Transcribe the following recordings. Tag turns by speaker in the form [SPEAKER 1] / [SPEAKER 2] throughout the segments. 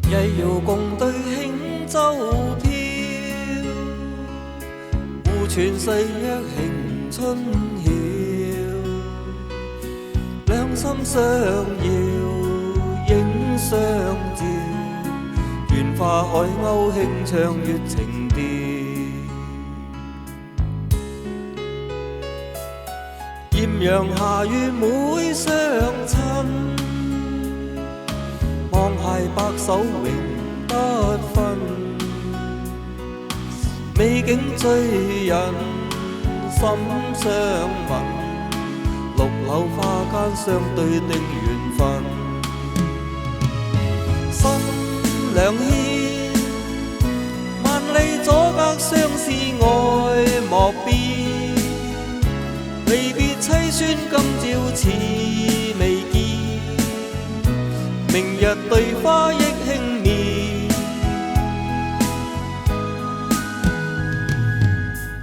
[SPEAKER 1] 曳搖共對輕舟飄，互傳誓約慶春曉。兩心相邀，影相照，願化海鷗輕唱月情調。豔陽下與妹相親，望偕白首永不分。美景醉人心相吻，綠柳花間相對的緣分。心兩牽，萬里阻隔相思愛莫變。離別凄酸今朝似未見，明日對花憶輕面。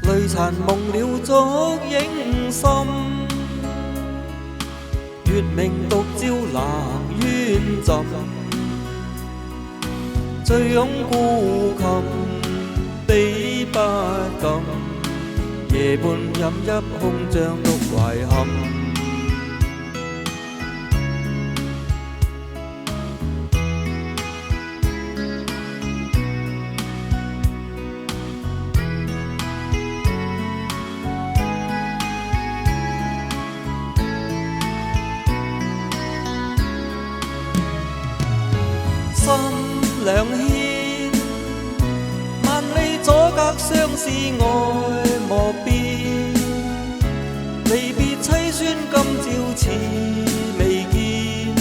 [SPEAKER 1] 淚殘夢了燭影深，月明獨照冷淵浸。醉擁孤琴，悲不禁。夜半飲泣空帳獨懷憾。心兩牽，萬里阻隔相思愛莫變。離別凄酸今朝似未見，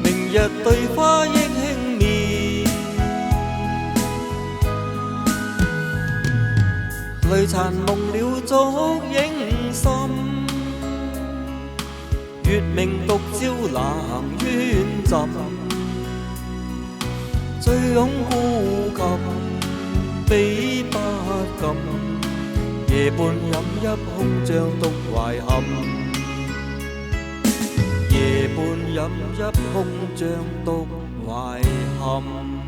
[SPEAKER 1] 明日對花憶輕面。淚殘夢了燭影深，月明獨照冷淵浸。醉擁孤琴，悲不禁。夜半飲泣空帳獨懷憾。夜半飲泣空帳獨懷憾。